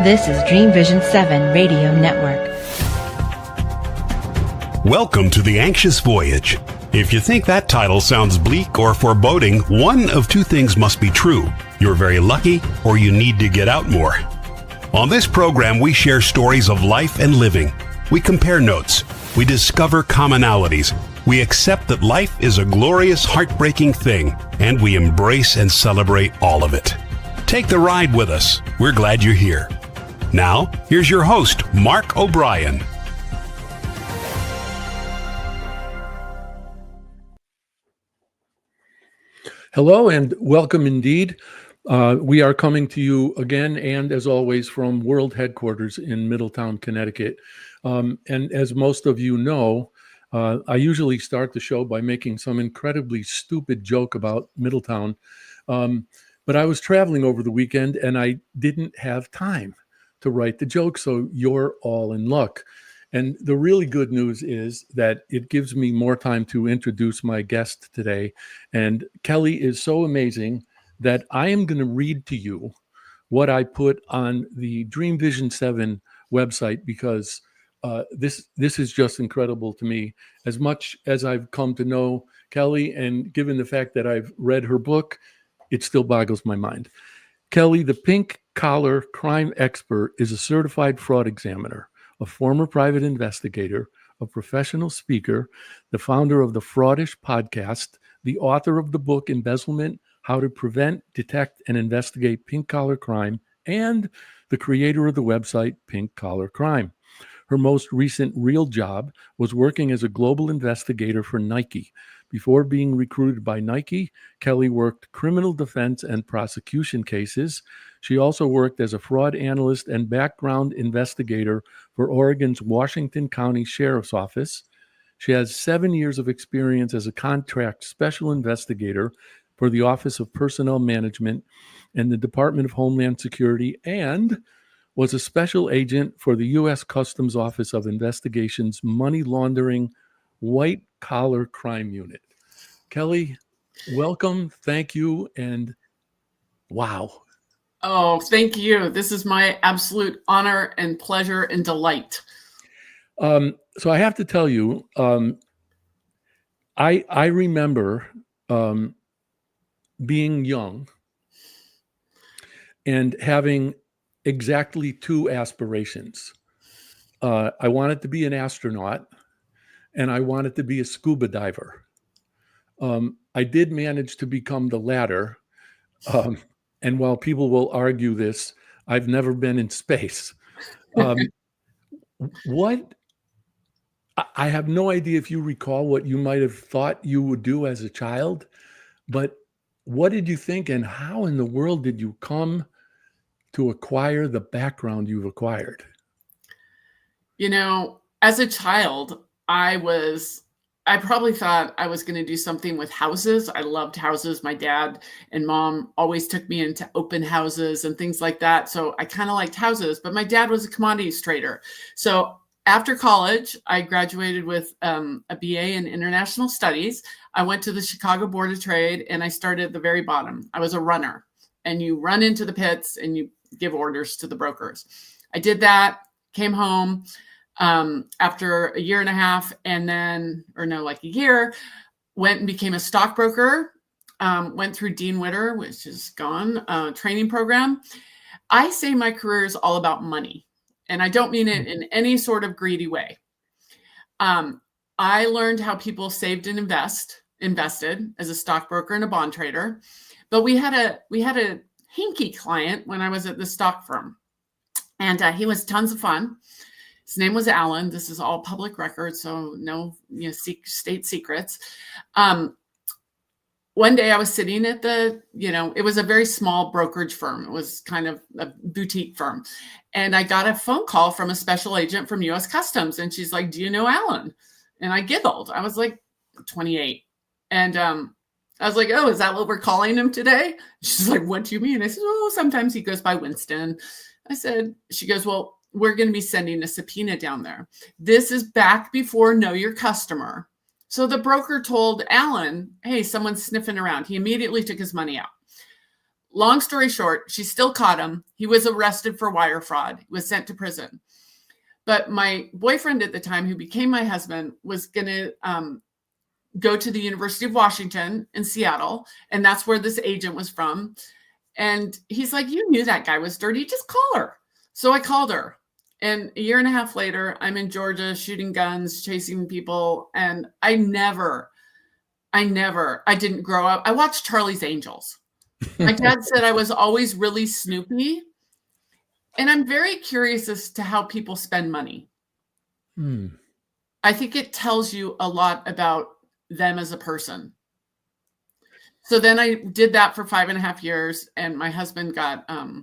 This is Dreamvisions 7 Radio Network. Welcome to the Anxious Voyage. If you think that title sounds bleak or foreboding, one of two things must be true. You're very lucky, or you need to get out more. On this program, we share stories of life and living. We compare notes. We discover commonalities. We accept that life is a glorious, heartbreaking thing, and we embrace and celebrate all of it. Take the ride with us. We're glad you're here. Now, here's your host, Mark O'Brien. Hello and welcome indeed. We are coming to you again and as always from world headquarters in Middletown, Connecticut. And as most of you know, I usually start the show by making some incredibly stupid joke about Middletown. But I was traveling over the weekend and I didn't have time to write the joke, so you're all in luck. And the really good news is that it gives me more time to introduce my guest today. And Kelly is so amazing that I am going to read to you what I put on the Dreamvision 7 website, because this is just incredible to me. As much as I've come to know Kelly, and given the fact that I've read her book, it still boggles my mind. Kelly, the pink-collar crime expert, is a certified fraud examiner, a former private investigator, a professional speaker, the founder of the Fraudish podcast, the author of the book Embezzlement: How to Prevent, Detect, and Investigate Pink-Collar Crime, and the creator of the website Pink Collar Crime. Her most recent real job was working as a global investigator for Nike. Before being recruited by Nike, Kelly worked criminal defense and prosecution cases. She also worked as a fraud analyst and background investigator for Oregon's Washington County Sheriff's Office. She has 7 years of experience as a contract special investigator for the Office of Personnel Management and the Department of Homeland Security, and was a special agent for the U.S. Customs Office of Investigations Money Laundering White Collar Crime Unit. Kelly, welcome, thank you, and wow. Oh, thank you. This is my absolute honor and pleasure and delight. So I have to tell you, I remember being young and having exactly two aspirations. I wanted to be an astronaut, and I wanted to be a scuba diver. I did manage to become the latter. And while people will argue this, I've never been in space. I have no idea if you recall what you might have thought you would do as a child, but what did you think, and how in the world did you come to acquire the background you've acquired? You know, as a child, I probably thought I was going to do something with houses. I loved houses. My dad and mom always took me into open houses and things like that. So I kind of liked houses, but my dad was a commodities trader. So after college, I graduated with a BA in international studies. I went to the Chicago Board of Trade and I started at the very bottom. I was a runner, and you run into the pits and you give orders to the brokers. I did that, came home after a year and a half, and then, like a year, went and became a stockbroker, went through Dean Witter, which is gone, training program. I say my career is all about money, and I don't mean it in any sort of greedy way. I learned how people saved and invested as a stockbroker and a bond trader, but we had a hinky client when I was at the stock firm, and he was tons of fun. His name was Alan. This is all public record, so no state secrets. One day I was sitting at it was a very small brokerage firm. It was kind of a boutique firm. And I got a phone call from a special agent from U.S. Customs. And she's like, "Do you know Alan?" And I giggled. I was like 28. And I was like, "Oh, is that what we're calling him today?" She's like, "What do you mean?" I said, "Oh, sometimes he goes by Winston." She goes, "Well, we're going to be sending a subpoena down there." This is back before Know Your Customer. So the broker told Alan, "Hey, someone's sniffing around." He immediately took his money out. long story short, she still caught him. He was arrested for wire fraud. He was sent to prison. But my boyfriend at the time, who became my husband, was going to go to the University of Washington in Seattle. And that's where this agent was from. And he's like, you knew that guy was dirty. Just call her. So I called her. And a year and a half later, I'm in Georgia shooting guns, chasing people. And I didn't grow up. I watched Charlie's Angels. My dad said I was always really snoopy. And I'm very curious as to how people spend money. I think it tells you a lot about them as a person. So then I did that for 5.5 years, and my husband got a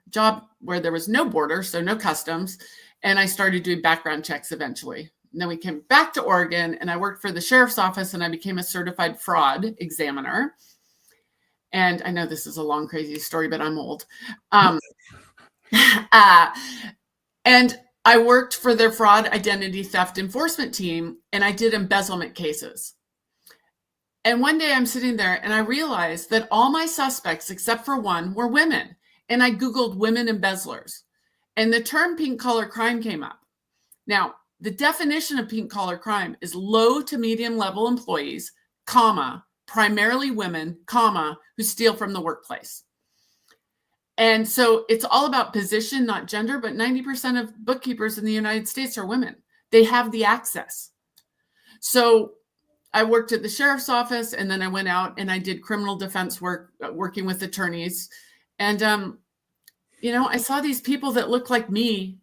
job where there was no border, so no customs, and I started doing background checks eventually. And then we came back to Oregon, and I worked for the sheriff's office, and I became a certified fraud examiner. And I know this is a long, crazy story, but I'm old. And I worked for their fraud identity theft enforcement team, and I did embezzlement cases. And one day I'm sitting there and I realized that all my suspects, except for one, were women. And I Googled women embezzlers, and the term pink collar crime came up. Now, the definition of pink collar crime is low to medium level employees, comma, primarily women, comma, who steal from the workplace. And so it's all about position, not gender, but 90% of bookkeepers in the United States are women. They have the access. So I worked at the sheriff's office, and then I went out and I did criminal defense work, working with attorneys. And, I saw these people that looked like me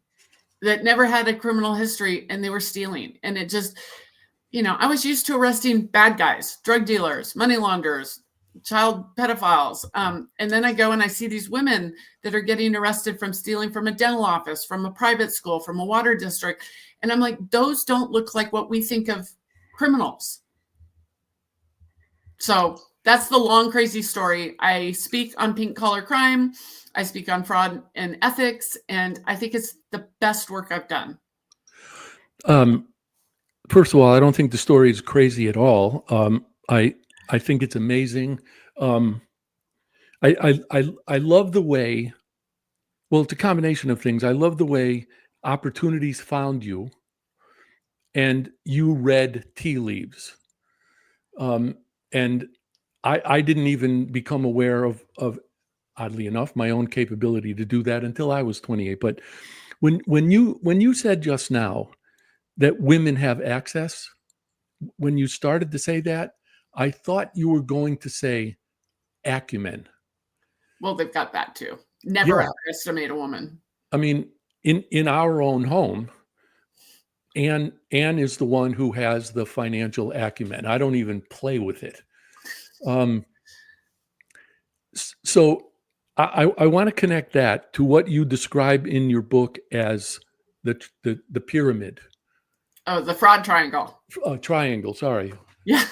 that never had a criminal history, and they were stealing. And it just, I was used to arresting bad guys, drug dealers, money launderers, child pedophiles. And then I go and I see these women that are getting arrested from stealing from a dental office, from a private school, from a water district. And I'm like, those don't look like what we think of criminals. So that's the long, crazy story. I speak on pink collar crime. I speak on fraud and ethics, and I think it's the best work I've done. First of all, I don't think the story is crazy at all. I think it's amazing. I love the way. Well, it's a combination of things. I love the way opportunities found you, and you read tea leaves. And I didn't even become aware of, oddly enough, my own capability to do that until I was 28. But when you said just now that women have access, when you started to say that, I thought you were going to say acumen. Well, they've got that too. Never underestimate a woman. I mean, in our own home, Anne is the one who has the financial acumen. I don't even play with it. So I want to connect that to what you describe in your book as the pyramid. Oh, the fraud triangle. Triangle, sorry. Yeah.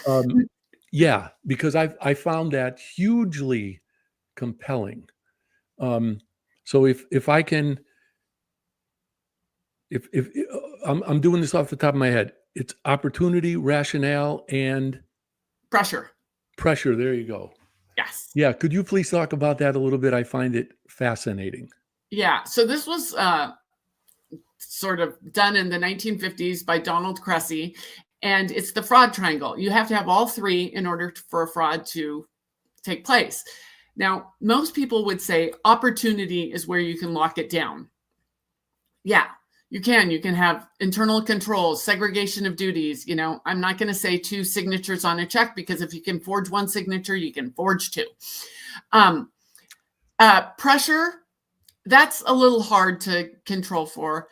Yeah, because I found that hugely compelling. So if I can, if I'm doing this off the top of my head, it's opportunity, rationale, and pressure. There you go. Yes. Yeah. Could you please talk about that a little bit? I find it fascinating. Yeah. So this was sort of done in the 1950s by Donald Cressy, and it's the fraud triangle. You have to have all three in order for a fraud to take place. Now, most people would say opportunity is where you can lock it down. Yeah, you can. You can have internal controls, segregation of duties. I'm not going to say 2 signatures on a check, because if you can forge 1 signature, you can forge 2. Pressure, that's a little hard to control for.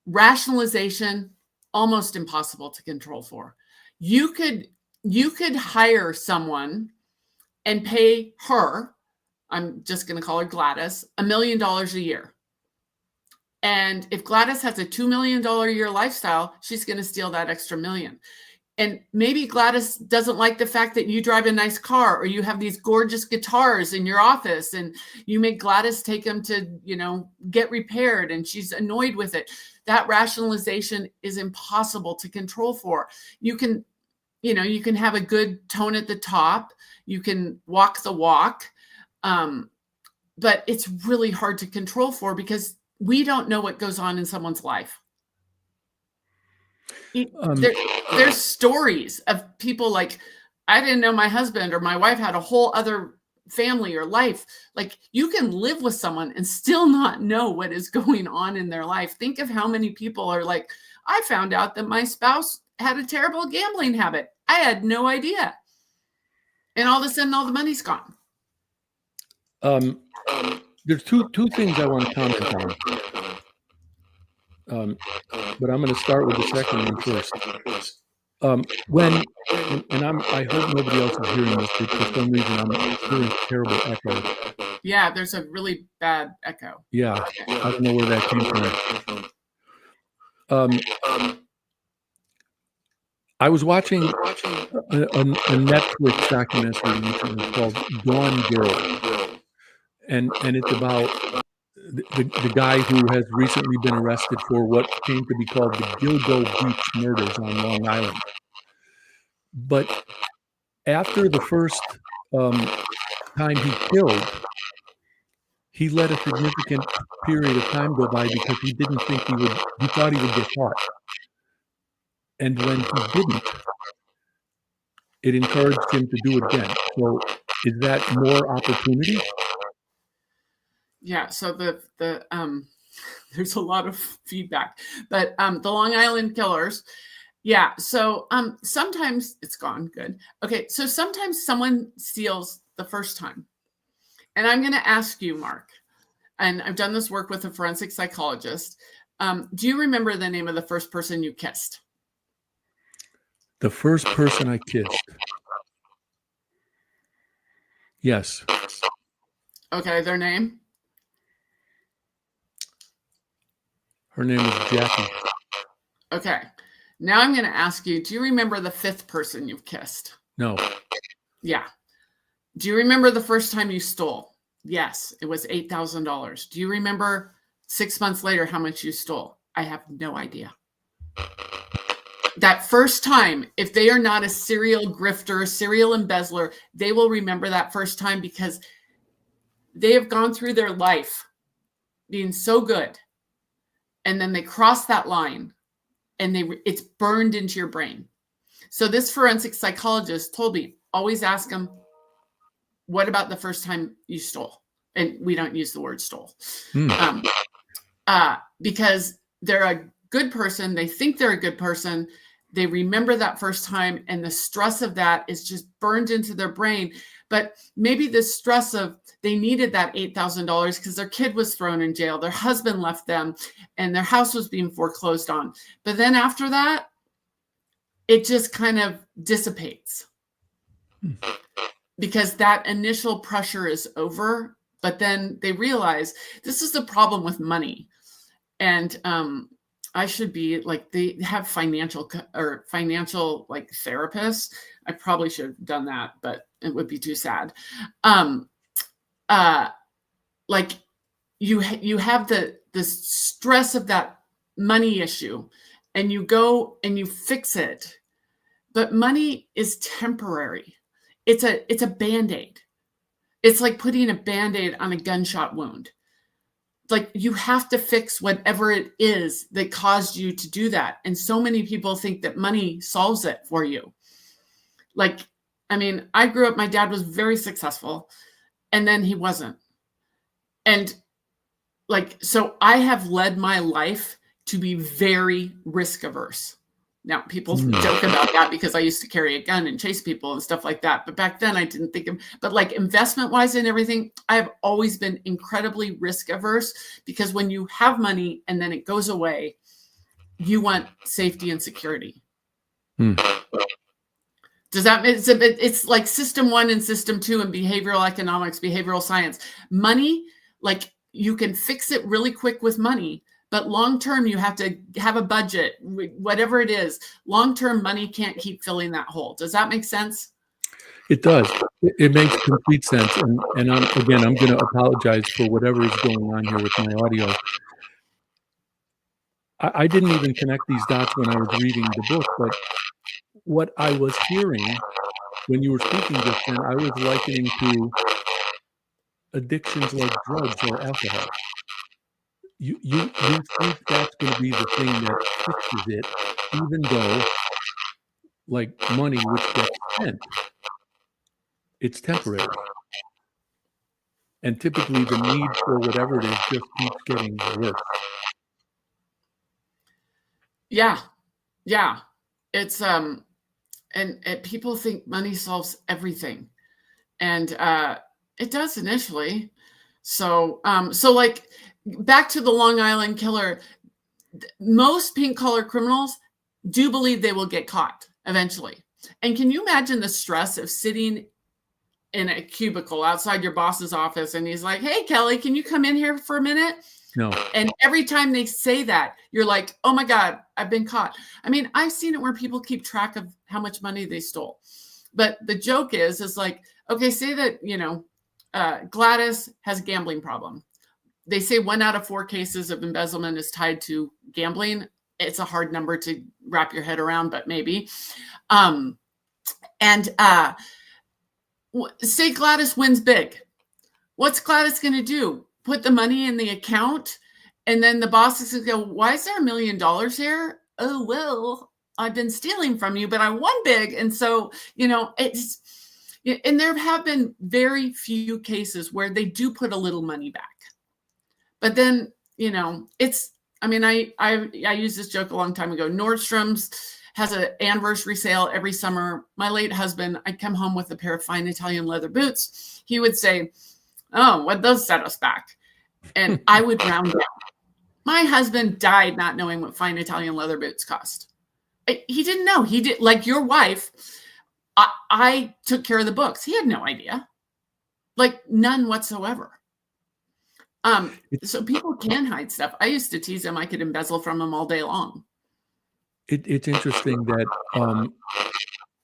Rationalization, almost impossible to control for. You could hire someone and pay her, I'm just going to call her Gladys, $1 million a year. And if Gladys has a $2 million a year lifestyle, she's going to steal that extra $1 million. And maybe Gladys doesn't like the fact that you drive a nice car, or you have these gorgeous guitars in your office, and you make Gladys take them to, get repaired, and she's annoyed with it. That rationalization is impossible to control for. You can have a good tone at the top. You can walk the walk. but it's really hard to control for because we don't know what goes on in someone's life. There's stories of people like, I didn't know my husband or my wife had a whole other family or life. Like, you can live with someone and still not know what is going on in their life. Think of how many people are like, I found out that my spouse had a terrible gambling habit. I had no idea. And all of a sudden, all the money's gone. There's two things I want to comment on. But I'm going to start with the second one first. I hope nobody else is hearing this, but for some reason I'm hearing terrible echo. Yeah, there's a really bad echo. Yeah, I don't know where that came from. I was watching a Netflix documentary recently called Gone Girl, and it's about the guy who has recently been arrested for what came to be called the Gilgo Beach murders on Long Island. But after the first time he killed, he let a significant period of time go by because he didn't think he thought he would get caught. And when he didn't, it encouraged him to do it again. So is that more opportunity? Yeah, so the there's a lot of feedback, but the Long Island killers, yeah. So sometimes it's gone. Good. Okay, so sometimes someone steals the first time, and I'm going to ask you, Mark, and I've done this work with a forensic psychologist. Do you remember the name of the first person you kissed? The first person I kissed. Yes. Okay, their name? Her name is Jackie. Okay. Now I'm going to ask you, do you remember the fifth person you've kissed? No. Yeah. Do you remember the first time you stole? Yes, it was $8,000. Do you remember 6 months later how much you stole? I have no idea. That first time, if they are not a serial grifter, a serial embezzler, they will remember that first time because they have gone through their life being so good. And then they cross that line and it's burned into your brain. So this forensic psychologist told me, always ask them, what about the first time you stole? And we don't use the word stole. Because they're a good person. They think they're a good person. They remember that first time, and the stress of that is just burned into their brain. But maybe the stress of they needed that $8,000 because their kid was thrown in jail, their husband left them, and their house was being foreclosed on. But then after that, it just kind of dissipates because that initial pressure is over. But then they realize this is the problem with money. And I should be like, they have financial like therapists. I probably should have done that, but it would be too sad. Like you have the stress of that money issue, and you go and you fix it, but money is temporary. It's a Band-Aid. It's like putting a Band-Aid on a gunshot wound. Like, you have to fix whatever it is that caused you to do that. And so many people think that money solves it for you. Like, I mean, I grew up, my dad was very successful, and then he wasn't. And like, so I have led my life to be very risk averse. Now, people joke about that because I used to carry a gun and chase people and stuff like that. But back then I didn't think of, but like investment wise and everything, I have always been incredibly risk averse because when you have money and then it goes away, you want safety and security. Does that mean it's like system 1 and system 2 in behavioral economics, behavioral science? Money, like you can fix it really quick with money. But long-term, you have to have a budget, whatever it is. Long-term, money can't keep filling that hole. Does that make sense? It does. It makes complete sense. And I'm going to apologize for whatever is going on here with my audio. I didn't even connect these dots when I was reading the book, but what I was hearing when you were speaking just then, I was likening to addictions like drugs or alcohol. You think that's going to be the thing that fixes it, even though, like money which gets spent, it's temporary. And typically the need for whatever it is just keeps getting worse. Yeah. It's and people think money solves everything, and it does initially. So like back to the Long Island killer, most pink collar criminals do believe they will get caught eventually. And can you imagine the stress of sitting in a cubicle outside your boss's office and he's like, "Hey, Kelly, can you come in here for a minute?" No. And every time they say that, you're like, "Oh my God, I've been caught." I mean, I've seen it where people keep track of how much money they stole. But the joke is like, okay, say that, Gladys has a gambling problem. They say 1 out of 4 cases of embezzlement is tied to gambling. It's a hard number to wrap your head around, but maybe. Say Gladys wins big. What's Gladys going to do? Put the money in the account? And then the boss is going to go, "Why is there $1 million here?" "Oh, well, I've been stealing from you, but I won big." And so, it's, and there have been very few cases where they do put a little money back. But then, it's, I mean, I used this joke a long time ago. Nordstrom's has an anniversary sale every summer. My late husband, I'd come home with a pair of fine Italian leather boots. He would say, "Oh, what does set us back?" And I would round down. My husband died not knowing what fine Italian leather boots cost. He didn't know. He did, like your wife. I took care of the books. He had no idea, like none whatsoever. So people can hide stuff. I used to tease him I could embezzle from him all day long. It's interesting that,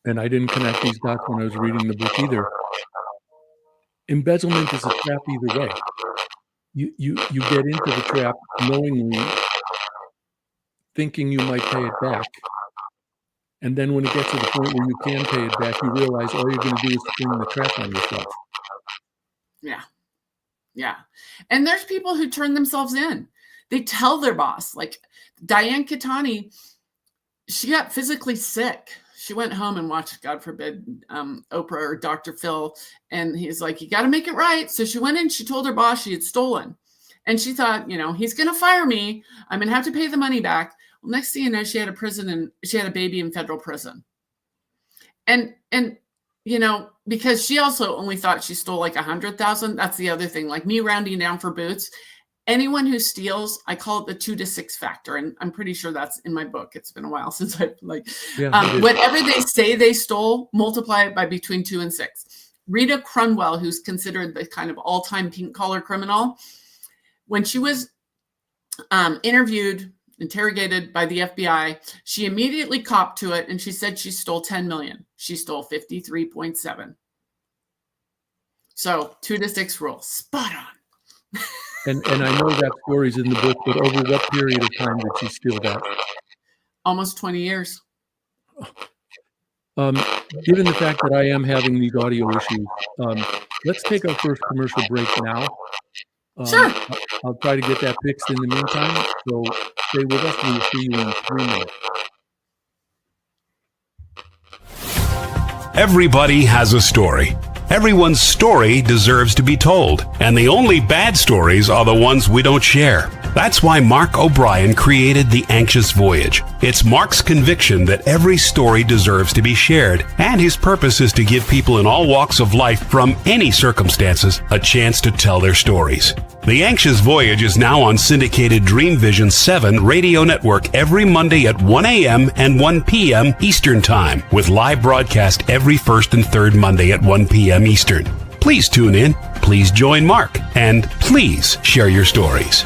and I didn't connect these dots when I was reading the book either. Embezzlement is a trap either way. You get into the trap knowingly, thinking you might pay it back. And then when it gets to the point where you can pay it back, you realize all you're going to do is spring the trap on yourself. Yeah. And there's people who turn themselves in. They tell their boss, like Diane Catani, she got physically sick. She went home and watched, God forbid, Oprah or Dr. Phil. And he's like, "You got to make it right." So she went in, she told her boss she had stolen. And she thought, he's going to fire me. I'm going to have to pay the money back. Well, next thing you know, she had a baby in federal prison. And because she also only thought she stole like 100,000. That's the other thing, like me rounding down for boots. Anyone who steals, I call it the 2 to 6 factor. And I'm pretty sure that's in my book. It's been a while since I've whatever they say they stole, multiply it by between 2 and 6. Rita Crunwell, who's considered the kind of all-time pink collar criminal, when she was interrogated by the FBI, she immediately copped to it. And she said she stole 10 million. She stole 53.7. So 2 to 6 rule, spot on. And I know that story's in the book, but over what period of time did she steal that? Almost 20 years. Given the fact that I am having these audio issues, let's take our first commercial break now. Sure. I'll try to get that fixed in the meantime. So stay with us. We'll see you in 3 minutes. Everybody has a story. Everyone's story deserves to be told, and the only bad stories are the ones we don't share. That's why Mark O'Brien created The Anxious Voyage. It's Mark's conviction that every story deserves to be shared, and his purpose is to give people in all walks of life from any circumstances a chance to tell their stories. The Anxious Voyage is now on syndicated Dreamvisions 7 radio network every Monday at 1 a.m. and 1 p.m. Eastern Time, with live broadcast every first and third Monday at 1 p.m. Eastern. Please tune in, please join Mark, and please share your stories.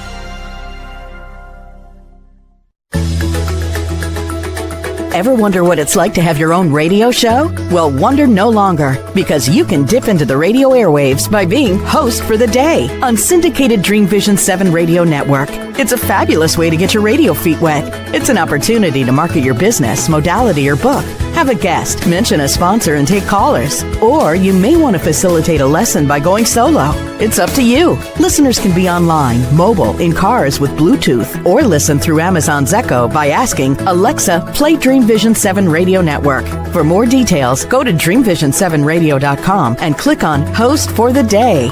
Ever wonder what it's like to have your own radio show? Well, wonder no longer, because you can dip into the radio airwaves by being host for the day on syndicated Dreamvisions 7 radio network. It's a fabulous way to get your radio feet wet. It's an opportunity to market your business, modality, or book. have a guest, mention a sponsor, and take callers. Or you may want to facilitate a lesson by going solo. It's up to you. Listeners can be online, mobile, in cars with Bluetooth, or listen through Amazon's Echo by asking, Alexa, play Dreamvision 7 Radio Network. For more details, go to dreamvision7radio.com and click on Host for the Day.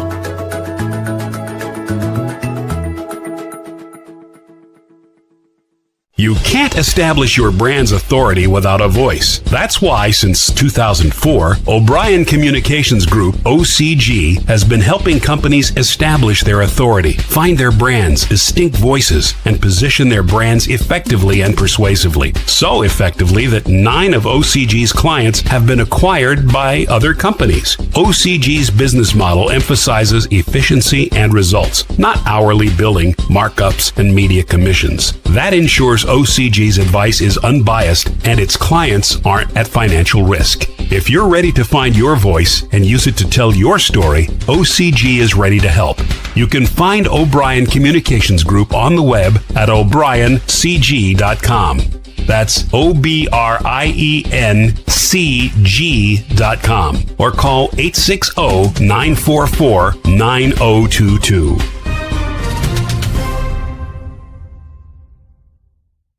You can't establish your brand's authority without a voice. That's why, since 2004, O'Brien Communications Group, OCG, has been helping companies establish their authority, find their brand's distinct voices, and position their brands effectively and persuasively. So effectively that 9 of OCG's clients have been acquired by other companies. OCG's business model emphasizes efficiency and results, not hourly billing, markups, and media commissions. That ensures OCG's advice is unbiased and its clients aren't at financial risk. If you're ready to find your voice and use it to tell your story, OCG is ready to help. You can find O'Brien Communications Group on the web at o'briencg.com. That's OBRIENCG.com, or call 860-944-9022.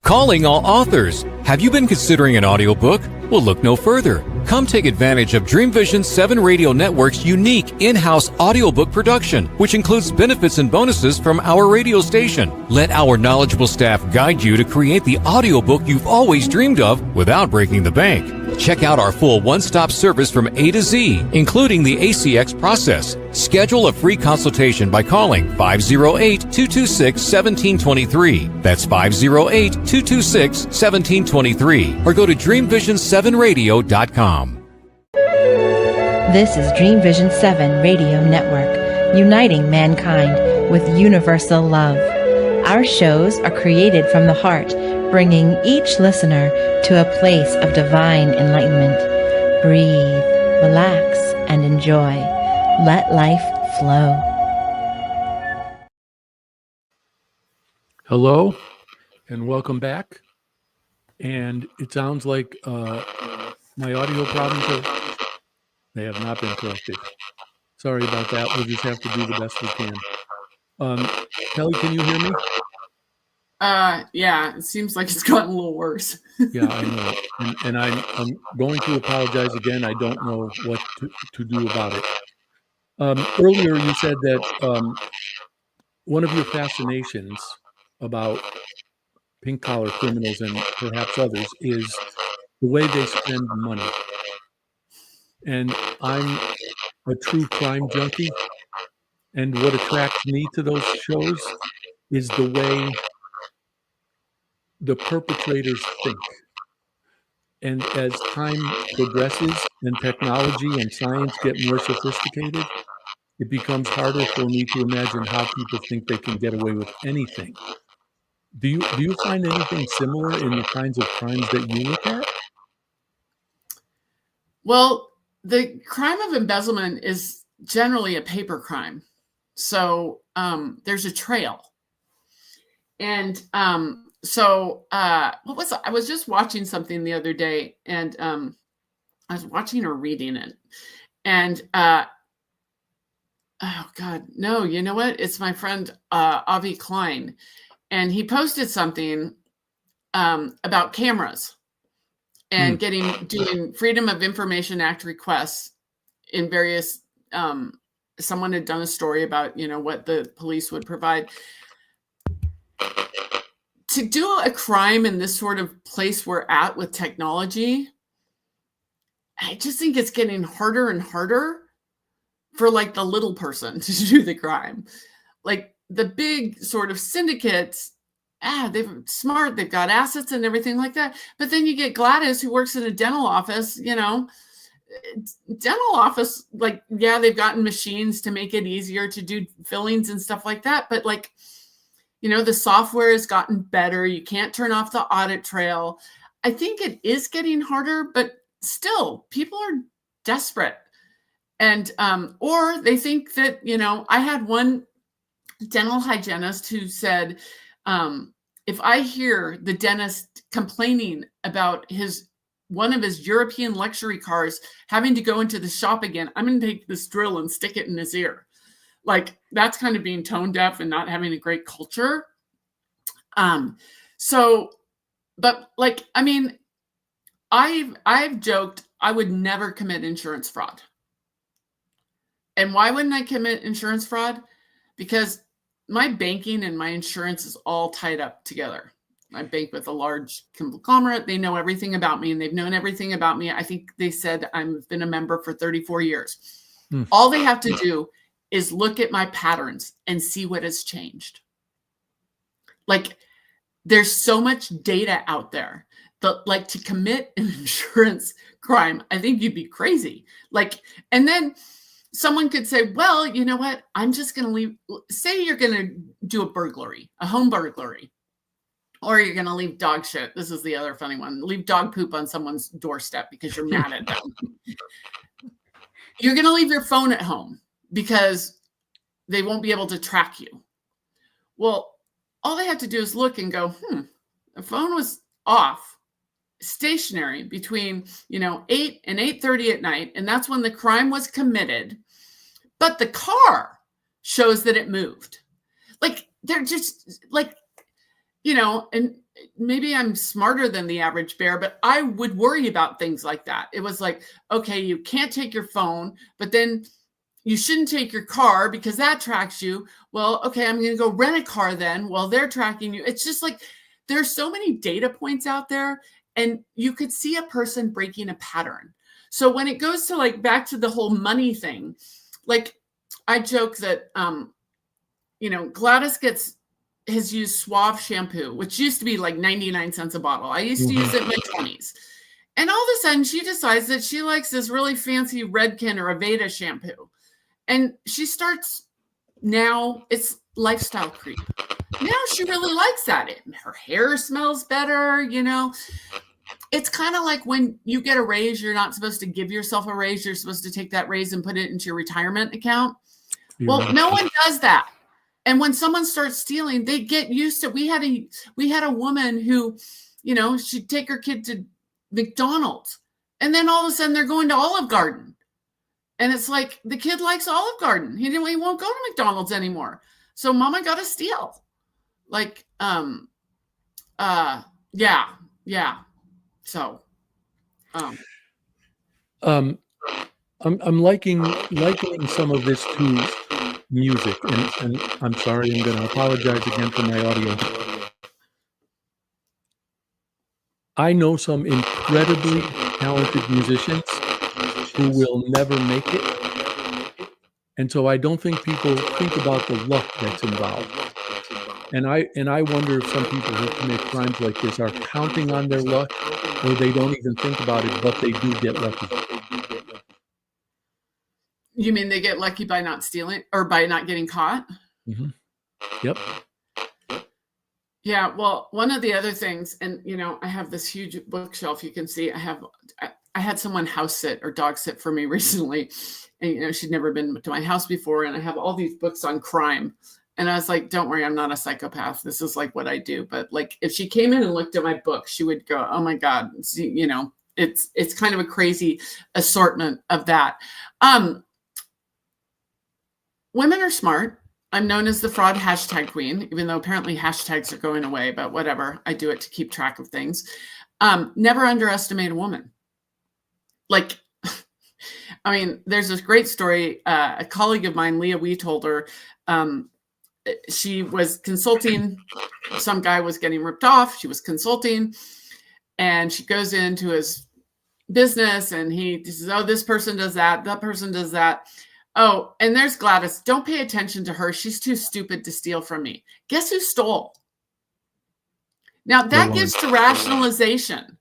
Calling all authors. Have you been considering an audiobook? Well, look no further. Come take advantage of Dreamvisions 7 Radio Network's unique in-house audiobook production, which includes benefits and bonuses from our radio station. Let our knowledgeable staff guide you to create the audiobook you've always dreamed of without breaking the bank. Check out our full one-stop service from A to Z, including the ACX process. Schedule a free consultation by calling 508-226-1723. That's 508-226-1723. Or go to dreamvision7radio.com. This is Dreamvision 7 Radio Network, uniting mankind with universal love. Our shows are created from the heart, bringing each listener to a place of divine enlightenment. Breathe, relax, and enjoy. Let life flow. Hello, and welcome back. And it sounds like my audio problems they have not been corrected. Sorry about that. We'll just have to do the best we can. Kelly, can you hear me? Yeah, it seems like it's gotten a little worse. Yeah, I know. And I'm going to apologize again. I don't know what to do about it. Earlier, you said that one of your fascinations about pink-collar criminals and perhaps others is the way they spend money. And I'm a true crime junkie. And what attracts me to those shows is the way the perpetrators think. And as time progresses and technology and science get more sophisticated, it becomes harder for me to imagine how people think they can get away with anything. Do you find anything similar in the kinds of crimes that you look at? Well, the crime of embezzlement is generally a paper crime. So there's a trail. And what was I was just watching something the other day, and I was watching or reading it. And oh God, no, you know what? It's my friend Avi Klein. And he posted something about cameras and doing Freedom of Information Act requests in various, someone had done a story about, what the police would provide. To do a crime in this sort of place we're at with technology, I just think it's getting harder and harder for like the little person to do the crime. Like the big sort of syndicates, they're smart, they've got assets and everything like that. But then you get Gladys, who works in a dental office, dental office, they've gotten machines to make it easier to do fillings and stuff like that. But the software has gotten better. You can't turn off the audit trail. I think it is getting harder, but still people are desperate. And, or they think that, I had one dental hygienist who said, if I hear the dentist complaining about his one of his European luxury cars having to go into the shop again. I'm going to take this drill and stick it in his ear. Like, that's kind of being tone deaf and not having a great culture. But like, I mean, I've joked I would never commit insurance fraud. And why wouldn't I commit insurance fraud? Because my banking and my insurance is all tied up together. I bank with a large conglomerate. They know everything about me, and they've known everything about me. I think they said I've been a member for 34 years. All they have to do is look at my patterns and see what has changed. Like, there's so much data out there that, like, to commit an insurance crime, I think you'd be crazy. Like, and then someone could say, well, you know what? I'm just going to leave. Say you're going to do a burglary, a home burglary, or you're going to leave dog shit. This is the other funny one. Leave dog poop on someone's doorstep because you're mad at them. You're going to leave your phone at home because they won't be able to track you. Well, all they have to do is look and go, the phone was off, stationary between, 8 and 8:30 at night. And that's when the crime was committed. But the car shows that it moved. Like, they're just like, and maybe I'm smarter than the average bear, but I would worry about things like that. It was like, okay, you can't take your phone, but then you shouldn't take your car because that tracks you. Well, okay, I'm going to go rent a car then. Well, they're tracking you. It's just like, there's so many data points out there, and you could see a person breaking a pattern. So when it goes to, like, back to the whole money thing, like, I joke that, Gladys has used Suave shampoo, which used to be like 99 cents a bottle. I used to use it in my 20s. And all of a sudden she decides that she likes this really fancy Redken or Aveda shampoo. And she starts, now it's lifestyle creep. Now she really likes that. Her hair smells better, It's kind of like when you get a raise, you're not supposed to give yourself a raise. You're supposed to take that raise and put it into your retirement account. Well, no one does that. And when someone starts stealing, they get used to. We had a woman who, she'd take her kid to McDonald's, and then all of a sudden they're going to Olive Garden, and it's like the kid likes Olive Garden. He won't go to McDonald's anymore. So Mama got to steal. Like, yeah. So, I'm liking some of this to music, and I'm sorry, I'm going to apologize again for my audio. I know some incredibly talented musicians who will never make it, and so I don't think people think about the luck that's involved. And I wonder if some people who commit crimes like this are counting on their luck, or they don't even think about it, but they do get lucky. You mean they get lucky by not stealing or by not getting caught? Mm-hmm. Yep. Yeah. Well, one of the other things, and I have this huge bookshelf. You can see I had someone house sit or dog sit for me recently, and she'd never been to my house before, and I have all these books on crime. And I was like, don't worry, I'm not a psychopath. This is like what I do. But like, if she came in and looked at my book, she would go, oh my God, it's kind of a crazy assortment of that. Women are smart. I'm known as the fraud hashtag queen, even though apparently hashtags are going away, but whatever. I do it to keep track of things. Never underestimate a woman. Like, I mean, there's this great story. A colleague of mine, Leah Weetholder, she was consulting. Some guy was getting ripped off. She was consulting, and she goes into his business, and he says, oh, this person does that. That person does that. Oh, and there's Gladys. Don't pay attention to her. She's too stupid to steal from me. Guess who stole? Now, that gives to rationalization.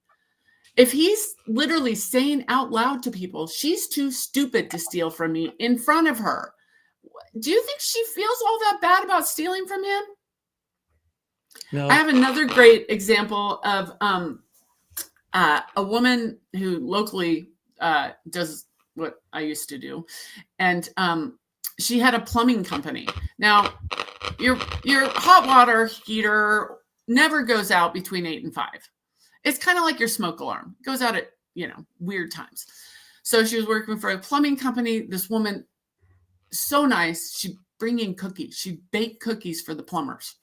If he's literally saying out loud to people, she's too stupid to steal from me in front of her, do you think she feels all that bad about stealing from him? No. I have another great example of a woman who locally does what I used to do. And she had a plumbing company. Now, your hot water heater never goes out between 8 and 5. It's kind of like your smoke alarm. It goes out at weird times. So she was working for a plumbing company. This woman, so nice. She bringing cookies. She baked cookies for the plumbers.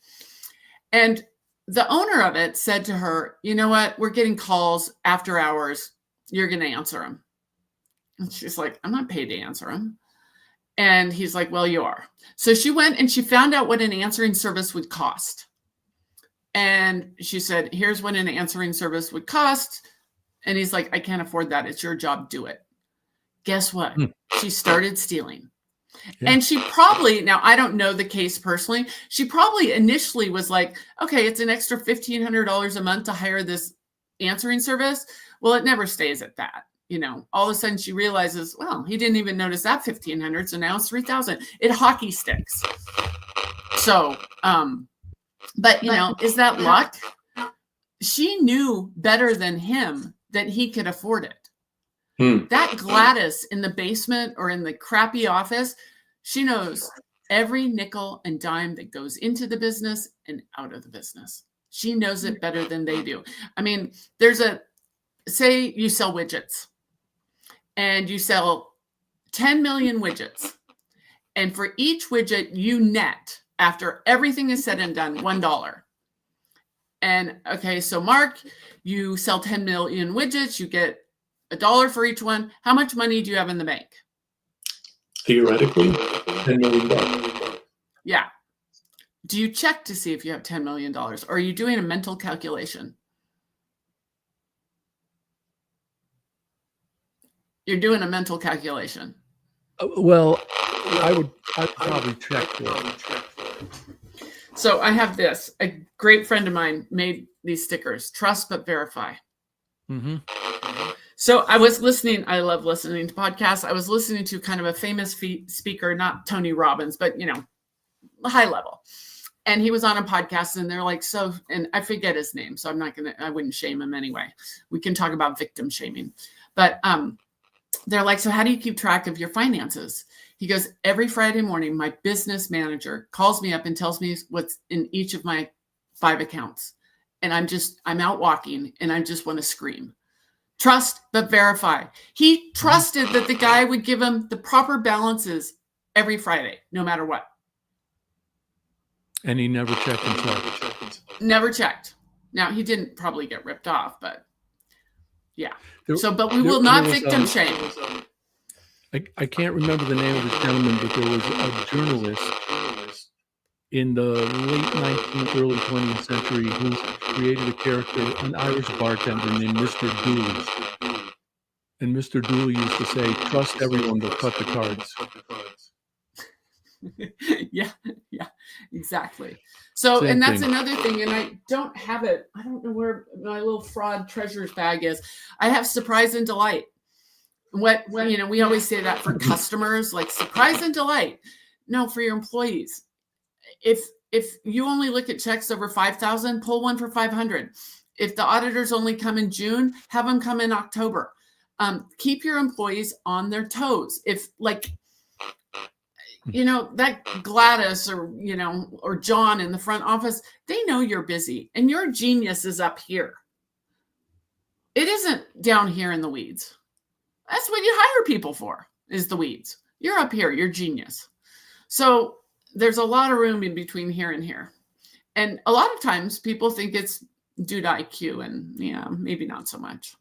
And the owner of it said to her, you know what? We're getting calls after hours. You're going to answer them. And she's like, I'm not paid to answer them. And he's like, well, you are. So she went and she found out what an answering service would cost. And she said, here's what an answering service would cost. And he's like, I can't afford that. It's your job. Do it. Guess what? She started stealing. Yeah. And she probably, now I don't know the case personally, she probably initially was like, okay, it's an extra $1,500 a month to hire this answering service. Well, it never stays at that. All of a sudden she realizes, well, he didn't even notice that $1,500. So now it's $3,000. It hockey sticks. So, but is that luck? She knew better than him that he could afford it. That Gladys in the basement or in the crappy office, she knows every nickel and dime that goes into the business and out of the business. She knows it better than they do. I mean, say you sell widgets and you sell 10 million widgets. And for each widget you net, after everything is said and done, $1. And okay, so Mark, you sell 10 million widgets, you get $1 for each one. How much money do you have in the bank? Theoretically, $10 million. Yeah. Do you check to see if you have $10 million? Or are you doing a mental calculation? You're doing a mental calculation. Well, I'd probably check for it. So I have this. A great friend of mine made these stickers. Trust but verify. Mm-hmm. So I was listening. I love listening to podcasts. I was listening to kind of a famous speaker, not Tony Robbins, but, high level. And he was on a podcast and they're like, and I forget his name. So I wouldn't shame him anyway. We can talk about victim shaming, but they're like, so how do you keep track of your finances? He goes, every Friday morning, my business manager calls me up and tells me what's in each of my 5 accounts. And I'm out walking and I just want to scream. Trust but verify. He trusted that the guy would give him the proper balances every Friday, no matter what. And he never checked himself. Never checked. Now, he didn't probably get ripped off, but yeah. But we will not victim shame. I can't remember the name of the gentleman, but there was a journalist in the late 19th, early 20th century who created a character, an Irish bartender named Mr. Dooley. And Mr. Dooley used to say, trust everyone but cut the cards. Yeah, exactly. So, and that's another thing, and I don't have it. I don't know where my little fraud treasures bag is. I have surprise and delight. We always say that for customers, like surprise and delight. No, for your employees. If you only look at checks over 5,000, pull one for 500. If the auditors only come in June, have them come in October. Keep your employees on their toes. If that Gladys or John in the front office, they know you're busy and your genius is up here. It isn't down here in the weeds. That's what you hire people for, is the weeds. You're up here, you're genius. So there's a lot of room in between here and here. And a lot of times people think it's due to IQ, and maybe not so much.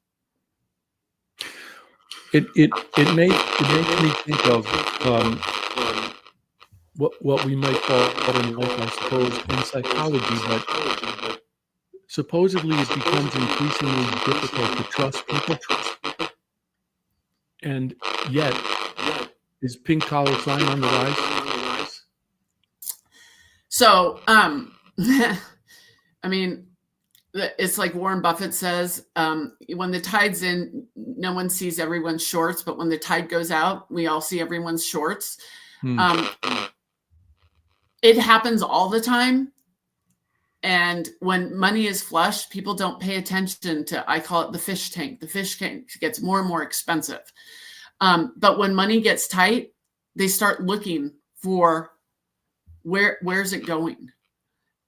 It makes me think of what we might call in life, I suppose, in psychology, but supposedly it becomes increasingly difficult to trust people. And yet, is pink collar crime on the rise? So, I mean, it's like Warren Buffett says, when the tide's in, no one sees everyone's shorts, but when the tide goes out, we all see everyone's shorts. It happens all the time. And when money is flush, people don't pay attention to, I call it the fish tank. The fish tank gets more and more expensive. But when money gets tight, they start looking for where's it going?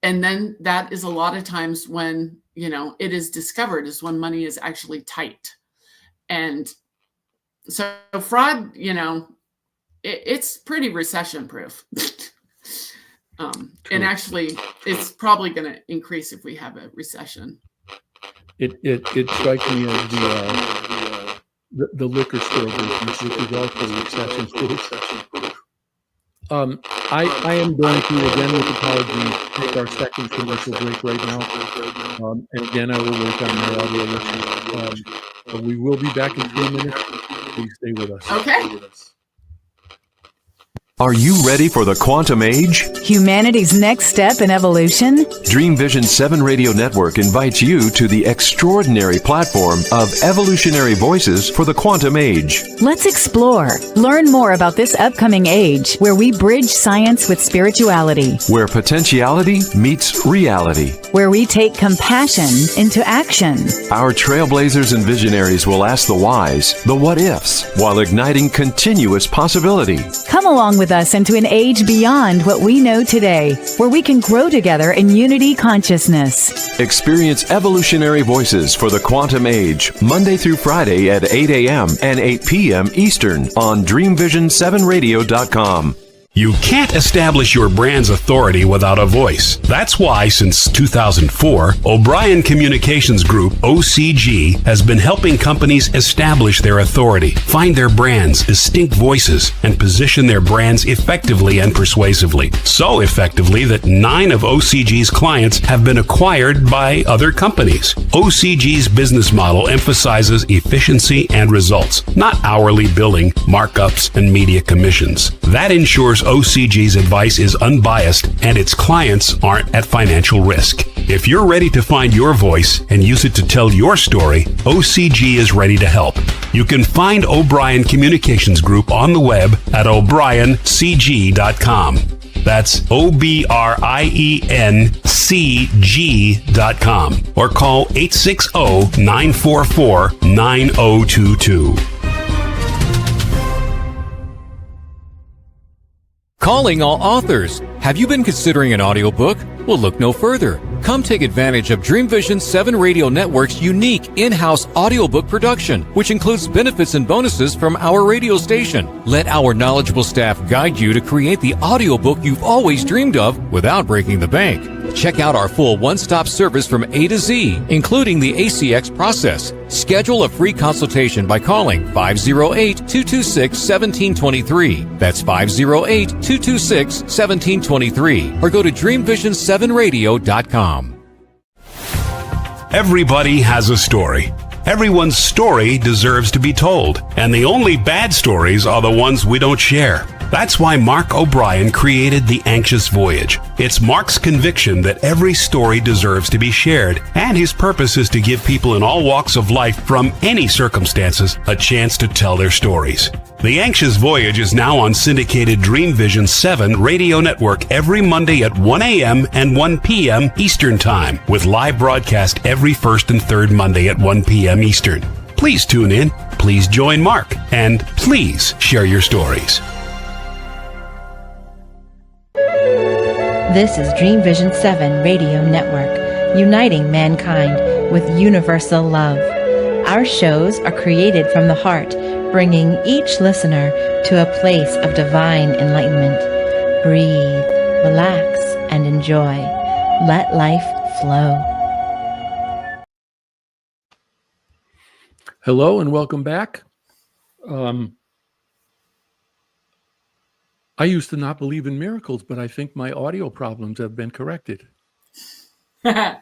And then that is a lot of times when, it is discovered, is when money is actually tight. And so fraud, it's pretty recession proof. And actually, it's probably going to increase if we have a recession. It strikes me as the liquor store business, which is also recession proof. I am going to, again with apologies, take our second commercial break right now. And again, I will work on my audio issues. But we will be back in 3 minutes. Please stay with us. Okay. Are you ready for the quantum age? Humanity's next step in evolution? Dreamvisions 7 Radio Network invites you to the extraordinary platform of evolutionary voices for the quantum age. Let's explore. Learn more about this upcoming age where we bridge science with spirituality. Where potentiality meets reality. Where we take compassion into action. Our trailblazers and visionaries will ask the whys, the what ifs, while igniting continuous possibility. Come along with us into an age beyond what we know today, where we can grow together in unity consciousness. Experience evolutionary voices for the quantum age, Monday through Friday at 8 a.m. and 8 p.m. Eastern on Dreamvision7radio.com. You can't establish your brand's authority without a voice. That's why, since 2004, O'Brien Communications Group, OCG, has been helping companies establish their authority, find their brand's distinct voices, and position their brands effectively and persuasively. So effectively that 9 of OCG's clients have been acquired by other companies. OCG's business model emphasizes efficiency and results, not hourly billing, markups, and media commissions. That ensures OCG's advice is unbiased and its clients aren't at financial risk. If you're ready to find your voice and use it to tell your story, OCG is ready to help. You can find O'Brien Communications Group on the web at o'briencg.com. That's OBRIENCG.com or call 860-944-9022. Calling all authors. Have you been considering an audiobook? Well, look no further. Come take advantage of Dreamvisions 7 Radio Network's unique in-house audiobook production, which includes benefits and bonuses from our radio station. Let our knowledgeable staff guide you to create the audiobook you've always dreamed of without breaking the bank. Check out our full one-stop service from A to Z, including the ACX process. Schedule a free consultation by calling 508-226-1723. That's 508-226-1723. Or go to dreamvision7radio.com. Everybody has a story. Everyone's story deserves to be told, and the only bad stories are the ones we don't share. That's why Mark O'Brien created The Anxious Voyage. It's Mark's conviction that every story deserves to be shared, and his purpose is to give people in all walks of life from any circumstances a chance to tell their stories. The Anxious Voyage is now on syndicated Dreamvisions 7 Radio Network every Monday at 1 a.m. and 1 p.m. Eastern Time, with live broadcast every first and third Monday at 1 p.m. Eastern. Please tune in, please join Mark, and please share your stories. This is Dreamvision 7 Radio Network, uniting mankind with universal love. Our shows are created from the heart, bringing each listener to a place of divine enlightenment. Breathe, relax, and enjoy. Let life flow. Hello and welcome back. I used to not believe in miracles, but I think my audio problems have been corrected. Hey.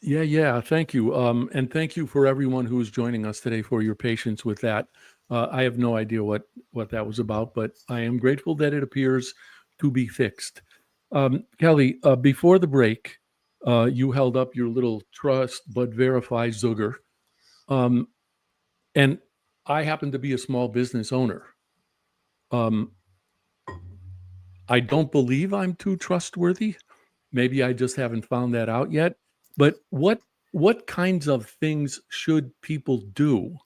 Yeah. Thank you. And thank you for everyone who is joining us today for your patience with that. I have no idea what that was about, but I am grateful that it appears to be fixed. Kelly, before the break, you held up your little trust but verify Zooger. And I happen to be a small business owner. I don't believe I'm too trustworthy. Maybe I just haven't found that out yet. But what kinds of things should people do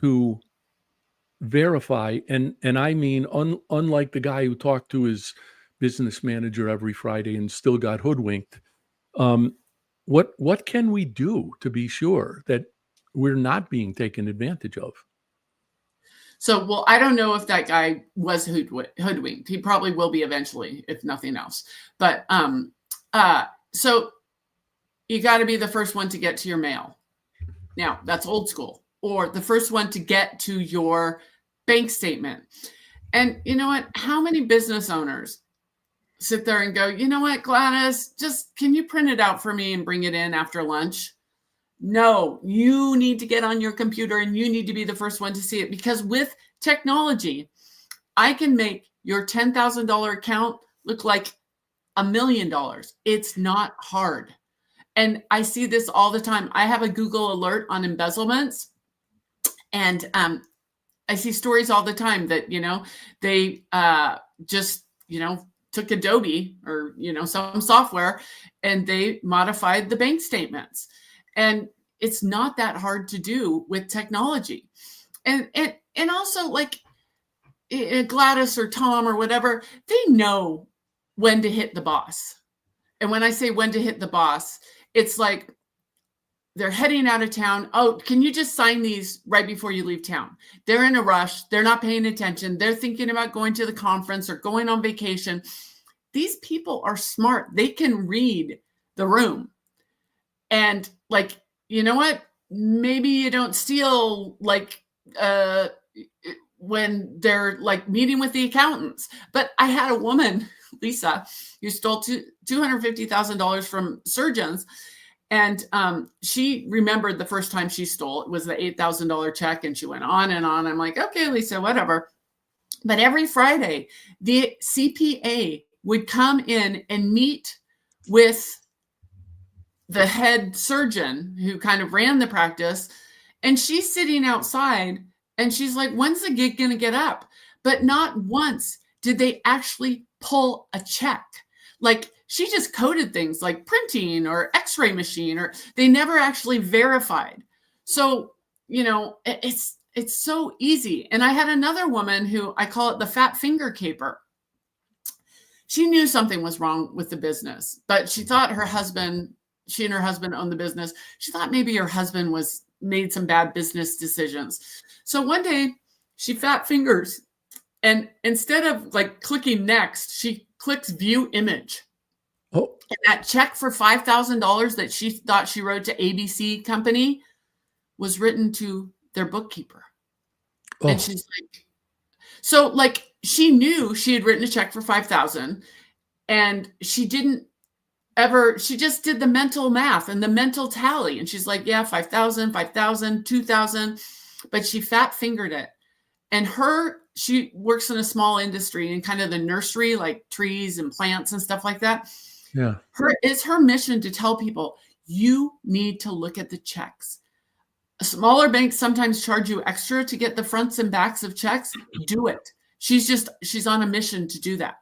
to verify? And I mean, unlike the guy who talked to his business manager every Friday and still got hoodwinked, what can we do to be sure that we're not being taken advantage of? So, well, I don't know if that guy was hoodwinked. He probably will be eventually, if nothing else. But so you got to be the first one to get to your mail. Now, that's old school. Or the first one to get to your bank statement. And you know what? How many business owners sit there and go, you know what, Gladys, just can you print it out for me and bring it in after lunch? No, you need to get on your computer and you need to be the first one to see it, because with technology, I can make your $10,000 account look like $1 million. It's not hard. And I see this all the time. I have a Google alert on embezzlements, and I see stories all the time that, they just, took Adobe or, some software, and they modified the bank statements. And it's not that hard to do with technology. And also, like Gladys or Tom or whatever, they know when to hit the boss. And when I say when to hit the boss, it's like they're heading out of town. Oh, can you just sign these right before you leave town? They're in a rush. They're not paying attention. They're thinking about going to the conference or going on vacation. These people are smart. They can read the room. And like, you know what? Maybe you don't steal like when they're like meeting with the accountants. But I had a woman, Lisa, who stole $250,000 from surgeons. And she remembered the first time she stole. It was the $8,000 check, and she went on and on. I'm like, okay, Lisa, whatever. But every Friday, the CPA would come in and meet with the head surgeon who kind of ran the practice. And she's sitting outside and she's like, when's the gig going to get up? But not once did they actually pull a check. Like, she just coded things like printing or x-ray machine, or they never actually verified. So, it's so easy. And I had another woman who I call it the fat finger caper. She knew something was wrong with the business, but she thought she and her husband owned the business. She thought maybe her husband made some bad business decisions. So one day she fat fingers, and instead of like clicking next, she clicks view image. Oh. And that check for $5,000 that she thought she wrote to ABC company was written to their bookkeeper. Oh. And she's like, so like she knew she had written a check for $5,000, and she just did the mental math and the mental tally. And she's like, yeah, 5,000, 5,000, 2,000, but she fat fingered it. And she works in a small industry in kind of the nursery, like trees and plants and stuff like that. Yeah. It's her mission to tell people, you need to look at the checks. Smaller banks sometimes charge you extra to get the fronts and backs of checks. Do it. She's on a mission to do that.